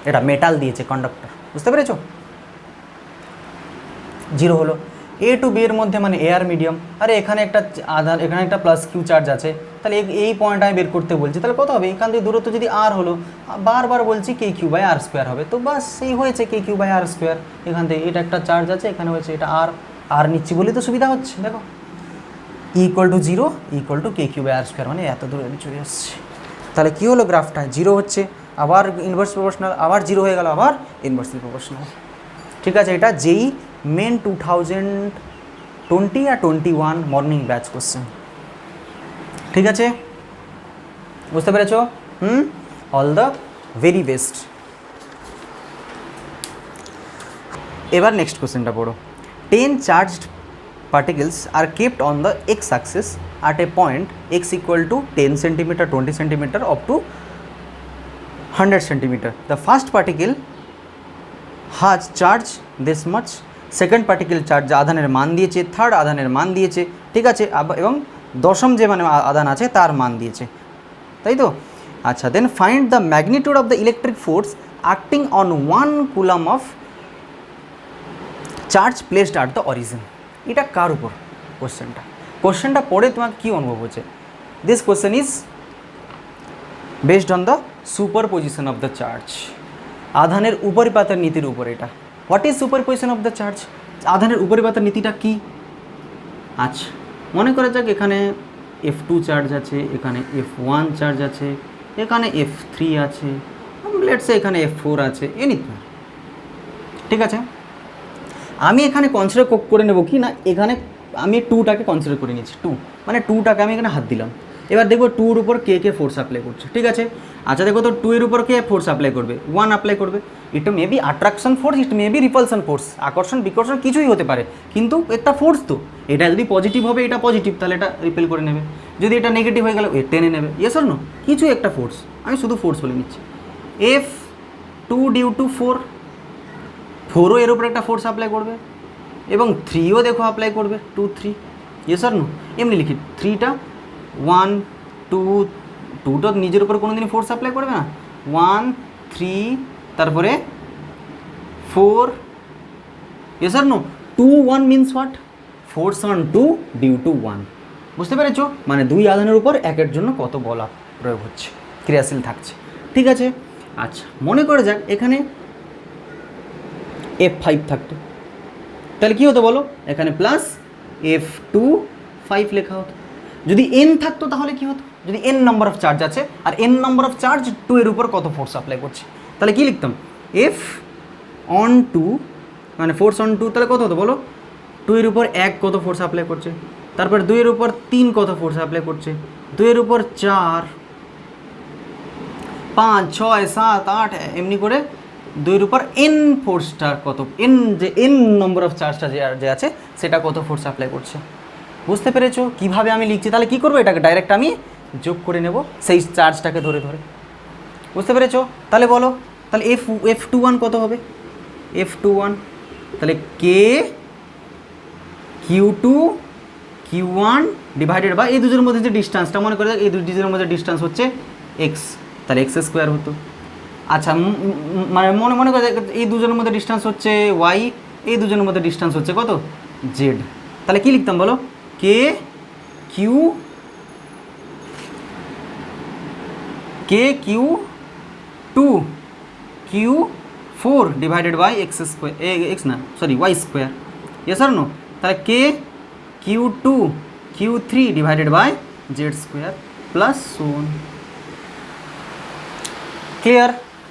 [SPEAKER 1] এটা মেটাল দিয়েছে কন্ডাক্টর, বুঝতে পেরেছো? জিরো হলো। এ টু বি এর মধ্যে মানে এয়ার মিডিয়াম, আরে এখানে একটা আধান, এখানে একটা প্লাস কিউ চার্জ আছে, তাহলে এই পয়েন্ট আমি বের করতে বলছি, তাহলে কত হবে? এখান থেকে দূরত্ব যদি আর হলো, বারবার বলছি কে কিউ বাই আর স্কোয়ার হবে, তো বাস এই হয়েছে কে কিউ বাই আর স্কোয়ার। এখান থেকে এটা একটা চার্জ আছে, এখানে হয়েছে এটা আর নিচ্ছি বলেই তো সুবিধা হচ্ছে। দেখো equal to zero equal to K Q by R square, মানে এত দূরে চলে আসছে। তাহলে কী হলো? গ্রাফটা জিরো হচ্ছে, আবার ইনভার্স প্রপোর্শনাল, আবার জিরো হয়ে গেল, আবার ইনভার্সলি প্রপোর্শনাল। ঠিক আছে, এটা যেই মেন 2020 আর 21 মর্নিং ব্যাচ কোশ্চেন। ঠিক আছে, বুঝতে পেরেছো? All the very best. এবার নেক্সট কোশ্চেনটা পড়ো। 10 charged particles are kept on the x-axis at a point x equal to 10 cm, 20 cm up to 100 cm. The first particle has charge this much, second particle charge আধানের মান দিয়েছে, third আধানের মান দিয়েছে। ঠিক আছে, এবং দশম যে মানে আধান আছে তার মান দিয়েছে, তাই তো? আচ্ছা, then find the magnitude of the electric force acting on 1 coulomb of charge placed at the origin. এটা কার উপর কোশ্চেনটা পড়ে তোমার কী অনুভব হচ্ছে? This question is based on the superposition of the charge, আধানের উপরিপাতের নীতির উপর। এটা what is superposition of the charge? আধানের উপরিপাতের নীতিটা কি? আচ্ছা, মনে করা যাক এখানে F2 চার্জ আছে, এখানে F1 চার্জ আছে, এখানে F3 আছে, লেটস সে এখানে F4 আছে, এনিথিং। ঠিক আছে, আমি এখানে কনসিডার করে নেব কি না, এখানে আমি 2টাকে কনসিডার করে নিচ্ছি। 2 মানে 2টাকে আমি এখানে হাত দিলাম। এবার দেখবো 2-র উপর কে ফোর্স অ্যাপ্লাই করছে। ঠিক আছে, আচ্ছা দেখো তো 2-এর উপর কে ফোর্স অ্যাপ্লাই করবে? 1 অ্যাপ্লাই করবে। It may be attraction force, it may be repulsion force, আকর্ষণ বিকর্ষণ কিছুই হতে পারে, কিন্তু একটা ফোর্স তো। এটা যদি পজিটিভ হবে, এটা পজিটিভ, তাহলে এটা রিপেল করে নেবে। যদি এটা নেগেটিভ হয়ে গেলে টেনে নেবে, ইয়েস অর নো, কিছু একটা ফোর্স, আমি শুধু ফোর্স বলে নিচ্ছি। F2 ডিউ টু 4, 4ও এর উপর একটা ফোর্স অ্যাপ্লাই করবে এবং 3ও দেখো অ্যাপ্লাই করবে, 2 3, ইয়েস অর নো। এমনি লিখি 3টা 1 2, 2 তো নিজের উপর কোনো দিনই ফোর্স অ্যাপ্লাই করবে না, 1 3 তারপরে 4, yes or no. 2 1 means what, force on 2 due to 1, বুঝতে পেরেছো? মানে 2 আধানের উপর একের জন্য কত বল প্রয়োগ হচ্ছে, ক্রিয়াশীল থাকছে, ঠিক আছে। আচ্ছা মনে করে যাক এখানে F5 থাকতো, তাহলে কী হতো বলো, এখানে প্লাস F2 5 লেখা হতো। যদি n থাকতো তাহলে কী হতো, যদি n নাম্বার অফ চার্জ আছে আর n নাম্বার অফ চার্জ 2 এর উপর কত ফোর্স অ্যাপ্লাই করছে, তাহলে কী লিখতাম, F অন 2 মানে ফোর্স অন 2, তাহলে কত হতো বলো, 2 এর উপর 1 কত ফোর্স অ্যাপ্লাই করছে, তারপর 2 এর উপর 3 কত ফোর্স অ্যাপ্লাই করছে, 2 এর উপর 4 5 6 7 8 এমনি করে 2 এর উপর n ফোর্সটা কত, n যে n নম্বর অফ চার্জটা যে আছে সেটা কত ফোর্স অ্যাপ্লাই করছে, বুঝতে পেরেছো কীভাবে আমি লিখছি? তাহলে কী করবো, এটাকে ডাইরেক্ট আমি যোগ করে নেব সেই চার্জটাকে ধরে ধরে, বুঝতে পেরেছো? তাহলে বলো, তাহলে F21 কত হবে, F21 তাহলে K Q2 Q1 divided by এই দুজনের মধ্যে যে ডিস্টেন্সটা, মনে করে এই দুজনের মধ্যে ডিস্টেন্স হচ্ছে x, তাহলে x স্কোয়ার হতো। আচ্ছা মানে মনে করে এই দুজনের মধ্যে ডিস্টেন্স হচ্ছে y, এই দুজনের মধ্যে ডিস্টেন্স হচ্ছে কত z, তাহলে কি লিখতাম বলো, K Q2 Q4 divided by x square, x না sorry y square, yes or no. তাহলে K Q2 Q3 divided by z square plus 1, clear?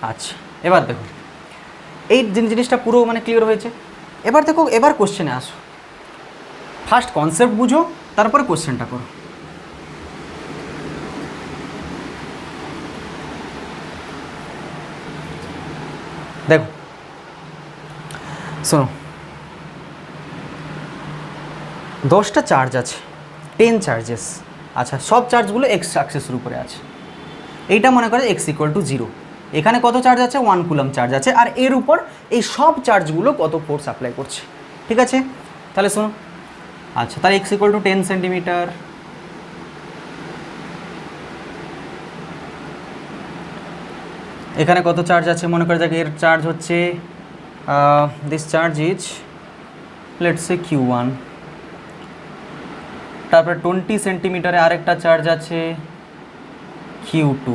[SPEAKER 1] আচ্ছা এবার দেখো এই জিনিসটা পুরো মানে ক্লিয়ার হয়েছে। এবার দেখো, এবার কোশ্চেনে আসো, ফার্স্ট কনসেপ্ট বুঝো তারপরে কোশ্চেনটা করো। দেখো শোনো, 10টা চার্জ আছে, 10 চার্জেস, আচ্ছা সব চার্জগুলো এক্স অ্যাক্সিসের উপরে আছে, এইটা মনে করে x = 0, এখানে কত চার্জ আছে, 1 কুলম চার্জ আছে, আর এর উপর এই সব চার্জগুলো কত ফোর্স অ্যাপ্লাই করছে, ঠিক আছে? তাহলে শোনো, আচ্ছা তাহলে x = 10 সেন্টিমিটার, এখানে কত চার্জ আছে, মনে করে যাক এর চার্জ হচ্ছে this charge is let's say Q1, তারপরে 20 সেন্টিমিটারে আরেকটা চার্জ আছে Q2,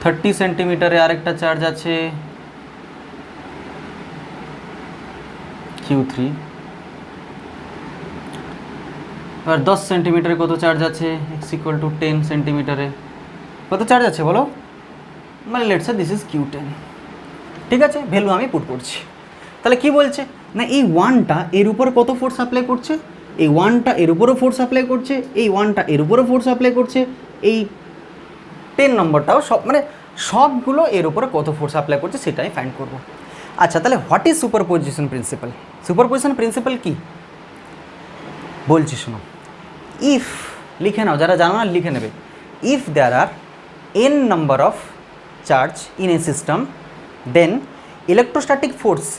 [SPEAKER 1] 30 সেন্টিমিটারে আরেকটা চার্জ আছে Q3, আর 10 সেন্টিমিটারে কত চার্জ আছে, x = 10 সেন্টিমিটারে কত চার্জ আছে বলো, মানে let's say this is Q10, ঠিক আছে? ভ্যালু আমি পুট করছি। তাহলে কি বলছে না, এই 1টা এর উপর কত ফোর্স অ্যাপ্লাই করছে, এই 1টা এর উপরও ফোর্স অ্যাপ্লাই করছে, এই 1টা এর উপরও ফোর্স অ্যাপ্লাই করছে, এই 10 নম্বরটাও সব মানে সবগুলো এর উপরে কত ফোর্স অ্যাপ্লাই করছে সেটাই ফাইন্ড করব। আচ্ছা তাহলে what is superposition principal? Superposition principal কি বলছি শোনো, ইফ লিখে নাও, যারা জানো না লিখে নেবে, if there are n number of charge in a system, then electrostatic force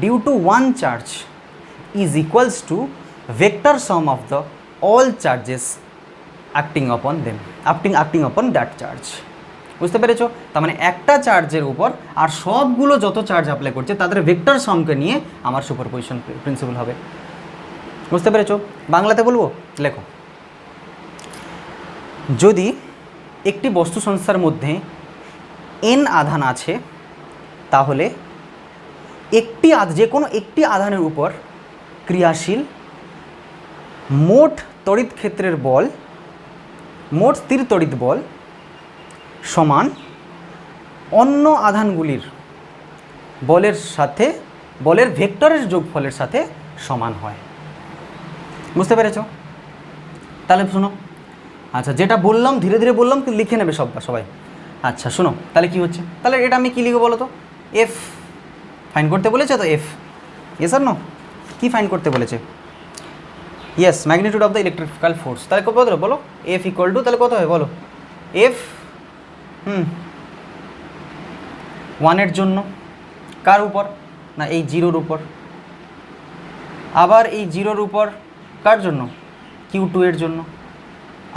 [SPEAKER 1] due to one charge is equals to vector sum of the all charges acting upon them, acting upon that charge, বুঝতে পেরেছো? তার মানে একটা চার্জের উপর আর সবগুলো যত charge apply করছে তাদের ভেক্টর সমকে নিয়ে আমার সুপারপজিশন প্রিন্সিপাল হবে, বুঝতে পেরেছো? বাংলাতে বলবো, লেখো, যদি একটি বস্তু সংস্থার মধ্যে n আধান আছে তাহলে যে কোনো একটি আধানের উপর ক্রিয়াশীল মোট তড়িৎ ক্ষেত্রের বল, মোট স্থির তড়িৎ বল সমান অন্য আধানগুলির বলের ভেক্টরের যোগফলের সাথে সমান হয়, বুঝতে পেরেছো? তাহলে শোনো, আচ্ছা যেটা বললাম ধীরে ধীরে বললাম, কিন্তু লিখে নেবে সবাই। আচ্ছা শোনো, তাহলে কি হচ্ছে, তাহলে এটা আমি কী লিখবো বলো তো, এফ ফাইন করতে বলেছে তো, এফ, এস আর নো, কী ফাইন করতে বলেছে, yes, magnitude of the electrical force. তাহলে কত হলো বলো, এফ ইকুয়াল টু, তাহলে কত হয় বলো, এফ 1 জন্য কার উপর, না এই জিরোর উপর, আবার এই জিরোর উপর কার জন্য, Q2 এর জন্য,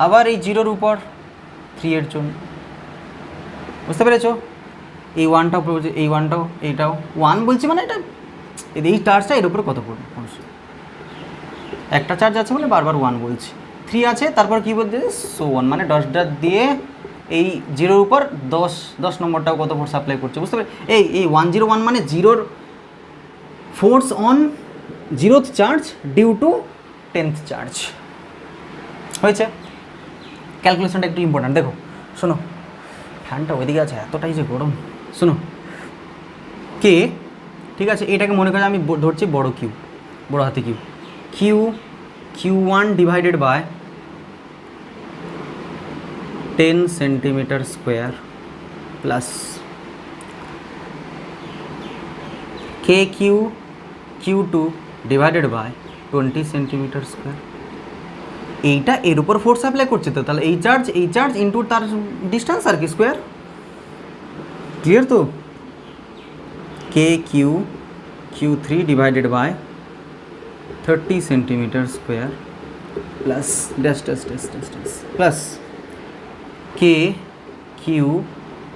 [SPEAKER 1] আবার এই জিরোর উপর 3 এর জন্য। বুঝতে পেরেছো? এই ওয়ানটাও, এই ওয়ানটাও, এইটাও 1 বলছি, মানে এটা এই চার্জটা এর উপরে কত পড়বে, একটা চার্জ আছে বলে বারবার 1 বলছি, 3 আছে, তারপর কী বলতে সো 1, মানে 10টা দিয়ে এই জিরোর উপর 10 নম্বরটাও কত ফোর্স সাপ্লাই করছে। বুঝতে পারি? এই 101 মানে জিরোর force on 0th charge due to 10th charge. হয়েছে? ক্যালকুলেশনটা একটু ইম্পর্ট্যান্ট। দেখো শোনো, ফ্যানটা ওইদিকে আছে, এতটাই যে গরম। শোনো, কে, ঠিক আছে, এটাকে মনে করে আমি ধরছি বড় কিউ, বড় হাতে q, Q1 divided by 10 centimetre square plus Q2 divided by 20 centimetre square. এইটা এর উপর ফোর্স অ্যাপ্লাই করছে, তো তাহলে এই চার্জ ইনটু তার ডিস্টেন্স আর কি, স্কোয়ার। ক্লিয়ার তো? Q3 divided by 30 centimetre square plus dash plus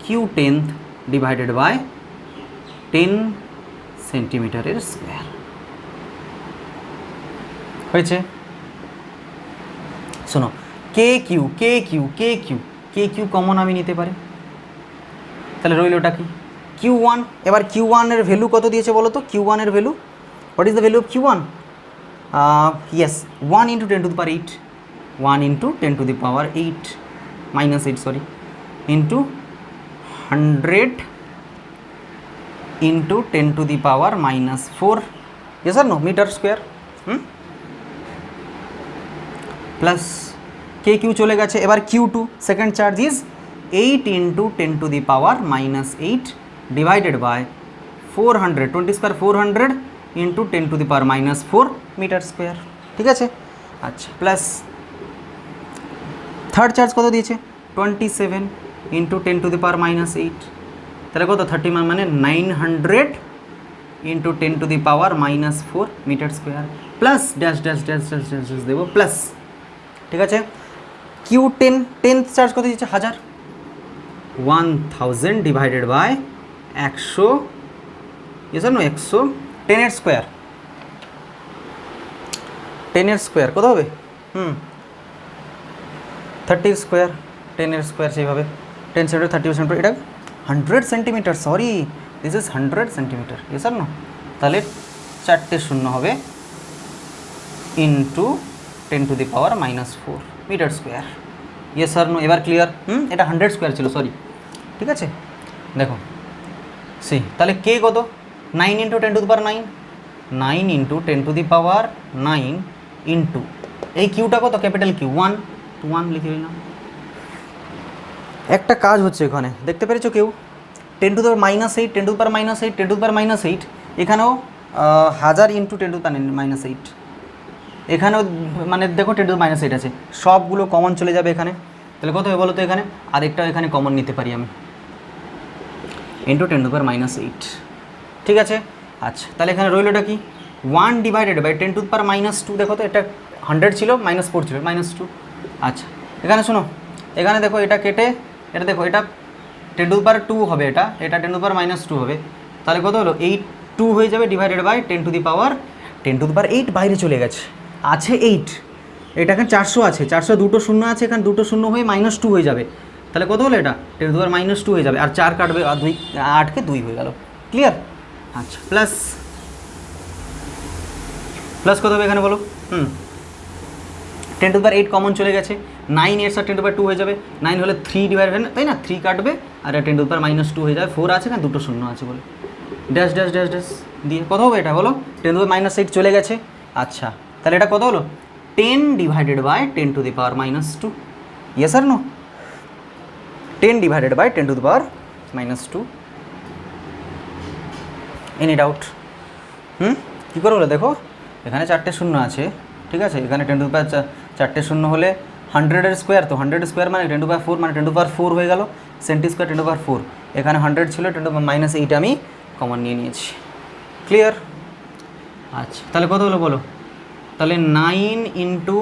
[SPEAKER 1] Q10 divided by 10 সেন্টিমিটারের স্কোয়ার। হয়েছে? শোনো, কে কিউ কমন আমি নিতে পারি, তাহলে রইল ওটা কি, Q1। এবার Q1 এর ভ্যালু কত দিয়েছে বলো তো, Q1 এর value, what is the value of Q1? Yes, 1 × 10 to the power 8, 1 × 10 to the power 8 -8 sorry, into 100 × 10 to the power -4, yes or no, metre square. Plus Q চলে গেছে। এবার Q2 second charge is 8 × 10 to the power -8 divided by 400, 20 square 400 × 10 to the power -4 metre square. ঠিক আছে? আচ্ছা, plus third charge কত দিয়েছে, 27 × 10 to the power -8, তাহলে কত, 30 মানে 900 × 10 to the power -4 metre square, plus dash দেবো প্লাস। ঠিক আছে? Q10 10th চার্জ কত দিচ্ছে, 1000 divided by 100, yes or no, 110 এর স্কোয়ার, 10 এর স্কোয়ার কত হবে, 30 স্কোয়ার, 10 এর স্কোয়ার, সেইভাবে 10 সেন্টিমিটার 30 সেন্টিমিটার, এটা 100 centimetre, sorry this is 100 centimetre, yes or no, তাহলে 4টে শূন্য হবে into 10 to the power -4 metre square, yes or no. এবার ক্লিয়ার? এটা 100 স্কোয়ার ছিল, সরি। ঠিক আছে, দেখো তাহলে কে কত, 9 × 10 to the power 9, 9 × 10 to the power 9 into এই কিউটা কত, ক্যাপিটাল কিউ 1 লিখে নিলাম। একটা কাজ হচ্ছে এখানে, দেখতে পেরেছো কেউ, 10 to the power -8, 10 to the power -8, 10 to the power -8, এখানেও 1000 × 10 টু দি পাওয়ার -8, এখানেও মানে দেখো 10 টু দি পাওয়ার -8 আছে, সবগুলো কমন চলে যাবে এখানে, তাহলে কত হবে বলো তো, এখানে আরেকটা এখানে কমন নিতে পারি আমি, ইন্টু 10 টু দি পাওয়ার -8। ঠিক আছে? আচ্ছা, তাহলে এখানে রইলটা কি, 1 divided by 10 to the power -2, দেখো তো এটা 100 ছিল, -4 ছিল, -2। আচ্ছা, এখানে শোনো, এখানে দেখো এটা কেটে, এটা দেখো, এটা 10 টু দি পাওয়ার 2 হবে, এটা 10 টু দি পাওয়ার -2 হবে, তাহলে কত হলো, 2 হয়ে যাবে divided by 10 to the power 8 বাইরে চলে গেছে, আছে 8, এটা এখানে 400 আছে, 400 দুটো শূন্য আছে, এখানে দুটো শূন্য হয়ে -2 হয়ে যাবে, তাহলে কত হলো, এটা 10 টু দি পাওয়ার -2 হয়ে যাবে, আর 4 কাটবে, আর 2, 8কে 2 হয়ে গেল। ক্লিয়ার? আচ্ছা, প্লাস কত হবে এখানে বলো, 10 টু দি পাওয়ার 8 কমন চলে গেছে, 9 এর সাথে 10 টু দি পাওয়ার 2 হয়ে যাবে, 9 হলে 3 ডিভাইড, তাই না, 3 কাটবে, আর 10 টু দি পাওয়ার -2 হয়ে যাবে, 4 আছে, এখানে দুটো শূন্য আছে বলে, ড্যাশ দিয়ে কত হবে এটা বলো, 10 টু দি পাওয়ার -8 চলে গেছে। আচ্ছা, তাহলে এটা কত হলো, 10 divided by 10 to the power -2, yes or no, 10 divided by 10 to the power -2। Any doubt? কী করে বলে, দেখো এখানে 4টে শূন্য আছে, ঠিক আছে, এখানে 10 টু দি পাওয়ার 4টে শূন্য হলে 100-এর স্কোয়ার, তো 100 স্কোয়ার মানে 10 টু দি পাওয়ার 4 মানে 10 টু দি পাওয়ার 4 হয়ে গেল, সেন্টি স্কোয়ার 10 টু দি পাওয়ার 4, এখানে 100 ছিল 10 টু দি পাওয়ার -8 আমি কমন নিয়ে নিয়েছি। ক্লিয়ার? আচ্ছা, তাহলে কত হলো বলো? তাহলে 9 into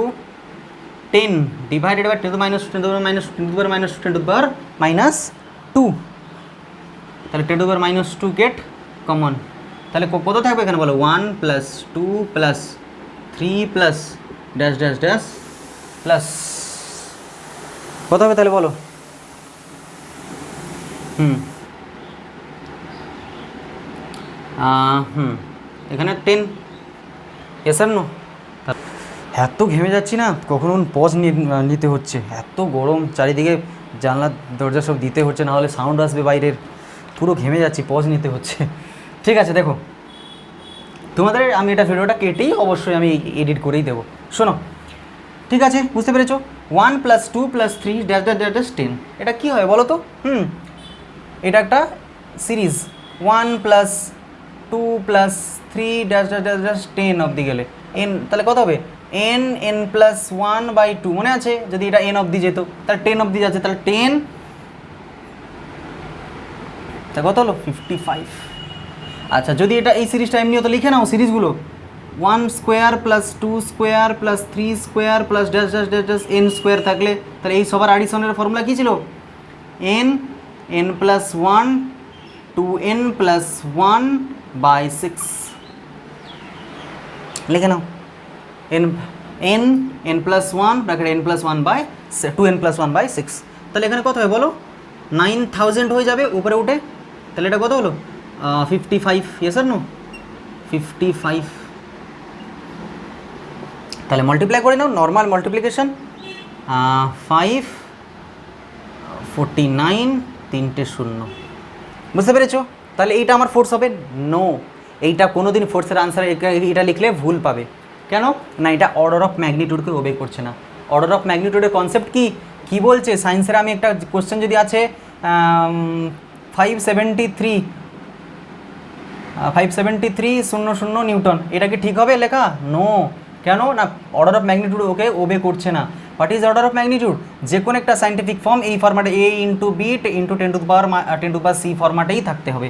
[SPEAKER 1] 10 divided by 10 two the minus 10 two the minus 10 to the power minus 10 to the power -2, তাহলে 10 to the power -2 get common. তাহলে কত থাকবে এখানে বলো? 1 plus 2 plus 3 plus dash dash dash plus কত হবে তাহলে বলো? এখানে 10, এস আর নো? এত ঘেমে যাচ্ছি না, কখনো পজ নিতে হচ্ছে, এত গরম চারিদিকে, জানলার দরজা সব দিতে হচ্ছে, না হলে সাউন্ড আসবে বাইরের, পুরো ঘেমে যাচ্ছি, পজ নিতে হচ্ছে। ঠিক আছে, দেখো তোমাদের আমি এটা ভিডিওটা কেটেই অবশ্যই আমি এডিট করেই দেবো, শোনো। ঠিক আছে, বুঝতে পেরেছো? 1 plus 2 plus 3 dash dash dash 10, এটা কী হয় বলো তো? এটা একটা series, 1 plus 2 plus 3 dash dash dash dash 10 অবধি গেলে এন, তাহলে কত হবে? n প্লাস 1/2, মনে আছে? যদি এটা n অবধি যেত তাহলে 10 অবধি যাচ্ছে, তাহলে 10, তা কত হলো? 55। আচ্ছা, যদি এটা এই সিরিজটা এমনি হতো, লিখে নাও সিরিজগুলো, 1 square plus 2 square plus 3 square plus dash dash dash dash n square থাকলে, তাহলে এই সবার অ্যাডিশনের ফর্মুলা কী ছিল? n প্লাস 1 2n প্লাস 1/6, লিখে নাও। n plus 1 bracket n plus 2n plus 1/6, তাহলে এখানে কত হয় বলো? 9000 হয়ে যাবে উপরে উঠে, তাহলে এটা কত হলো? 55, ইয়েস আর নো? 55। তাহলে মাল্টিপ্লাই করে নাও, নর্মাল মাল্টিপ্লিকেশন, 5 49 3টে 0, বুঝতে পেরেছো? তাহলে এইটা আমার ফোর্স হবে? নো, এইটা কোনো দিন ফোর্সের আনসার এটা লিখলে ভুল পাবে। কেন না? এটা অর্ডার অফ ম্যাগনিটিউডকে ওবে করছে না। অর্ডার অফ ম্যাগনিটিউডের কনসেপ্ট কি বলছে? সায়েন্সের আমি একটা কোশ্চেন যদি আছে 573 নিউটন, এটা কি ঠিক হবে লেখা? নো। কেন না? অর্ডার অফ ম্যাগনিটিউড ওকে ওবে করছে না। What is order of magnitude? যে কোনো একটা সাইন্টিফিক ফর্ম এই ফর্ম্যাটে a into b into 10 to the power c ফর্ম্যাটেই থাকতে হবে,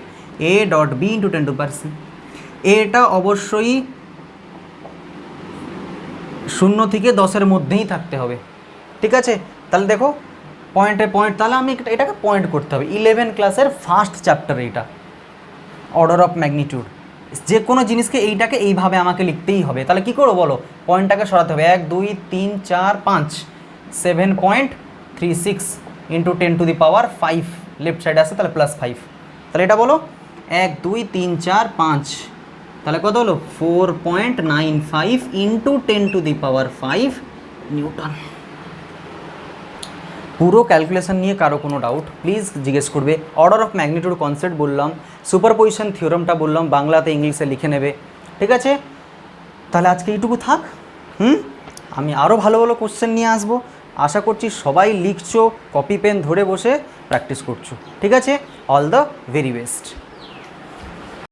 [SPEAKER 1] a dot b into 10 to the power c। এটা অবশ্যই 0 থেকে 10-এর মধ্যেই থাকতে হবে, ঠিক আছে? তাহলে দেখো পয়েন্টে পয়েন্ট, তাহলে আমি এটাকে পয়েন্ট করতে হবে। 11 ক্লাসের ফার্স্ট চ্যাপ্টার এইটা, অর্ডার অফ ম্যাগনিটিউড। যে কোনো জিনিসকে এইটাকে এইভাবে আমাকে লিখতেই হবে। তাহলে কী করবো বলো? পয়েন্টটাকে সরাতে হবে, 1 2 3 4 5, 7.36 into 10 to the power 5, left সাইডে আসে তাহলে +5, তাহলে এটা বলো 1 2 3 4 5, তাহলে কত হলো? 4.95 into 10 to the power 5 Newton. পুরো ক্যালকুলেশন নিয়ে কারো কোনো ডাউট প্লিজ জিজ্ঞেস করবে। অর্ডার অফ ম্যাগনিটিউড কনসেপ্ট বললাম, সুপারপজিশন থিওরামটা বললাম, বাংলাতে ইংলিশে লিখে নেবে, ঠিক আছে? তাহলে আজকে এইটুকু থাক। আমি আরও ভালো ভালো কোশ্চেন নিয়ে আসবো। আশা করছি সবাই লিখছো, কপি পেন ধরে বসে প্র্যাকটিস করছো, ঠিক আছে? All the very best.